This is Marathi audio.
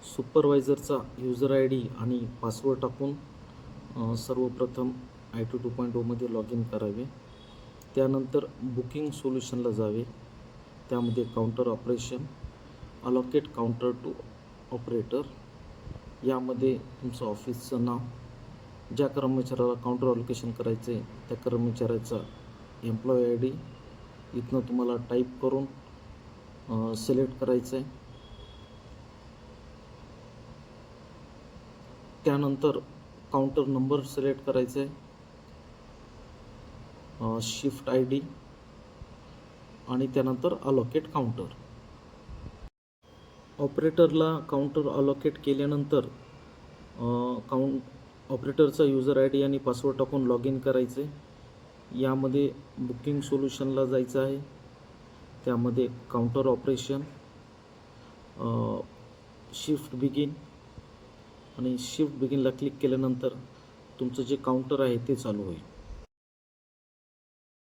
सुपरवायझरचा यूजर आय डी आणि पासवर्ड टाकून सर्वप्रथम IT 2.0 मध्ये लॉग इन करावे. त्यानंतर बुकिंग सोल्युशनला जावे. त्यामध्ये counter operation, allocate counter to operator, यामध्ये तुमचं ऑफिसचं नाव, ज्या कर्मचाऱ्याला काउंटर अलोकेशन करायचं आहे त्या कर्मचाऱ्याचा एम्प्लॉई आय डी इथनं तुम्हाला टाईप करून सिलेक्ट करायचं आहे. त्यानंतर काउंटर नंबर सिलेक्ट करायचा आहे, शिफ्ट आय डी आणि त्यानंतर अलोकेट काउंटर. ऑपरेटरला काउंटर अलोकेट केल्यानंतर ऑपरेटरचा यूजर आय डी आणि पासवर्ड टाकून लॉग इन करायचे. यामध्ये बुकिंग सोल्युशनला जायचं आहे. त्यामध्ये काउंटर ऑपरेशन, शिफ्ट बिगिन आणि शिफ्ट बिगिनला क्लिक केल्यानंतर तुमचं जे काउंटर आहे ते चालू होईल.